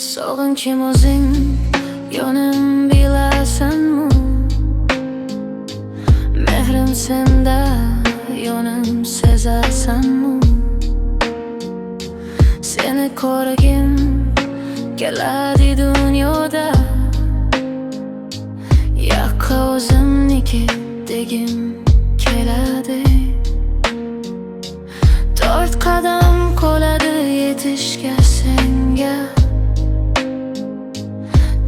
Sog'in kim o'zing, yonim bilasanmi? Mehrim senda, yonim sezasanmi? Seni ko'rgim keladi dunyoda, yo'qqa o'zimniki degim keladi. 4 qadam qoladi yetishga senga,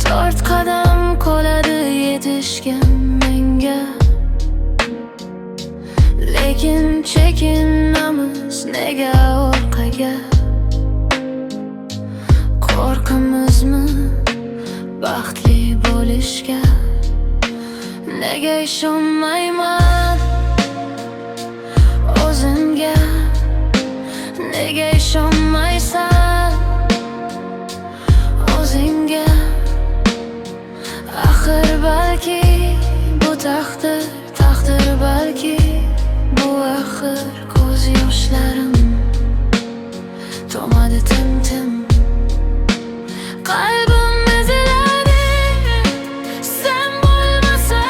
4 qadam qoladi yetishga menga. Lekin chekinamiz nega orqaga? Qo'rqamizmi baxtli bo'lishga? Nega ishonmayman o'zimga? Nega ishonmaysan o'zingga? Axir balki bu taqdir balki bu axir ko'z yoshlarim to'madi tim qalbim eziladi. Sen bo'lmasa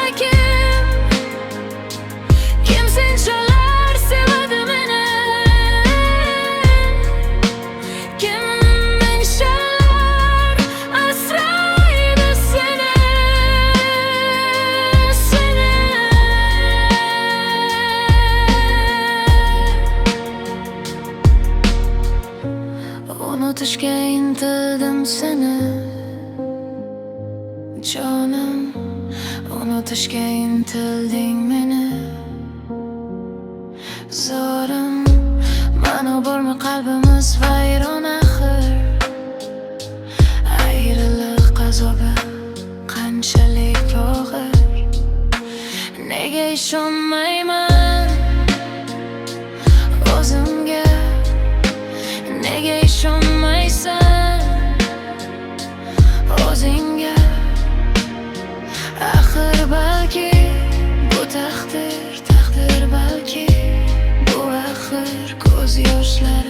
kim senchalar sevadi meni? Kim menchalar asraydi seni? Unutishga intildim seni jonim, unutishga intilding meni zorim. Mana bormi qalbimiz vayron axir, ayriliq azobi qanchalik og'ir. Nega ishonmayman o'zimga? Nega ishonmaysan o'zingga? Axir balki bu taqdir balki bu axir ko'z yoshlari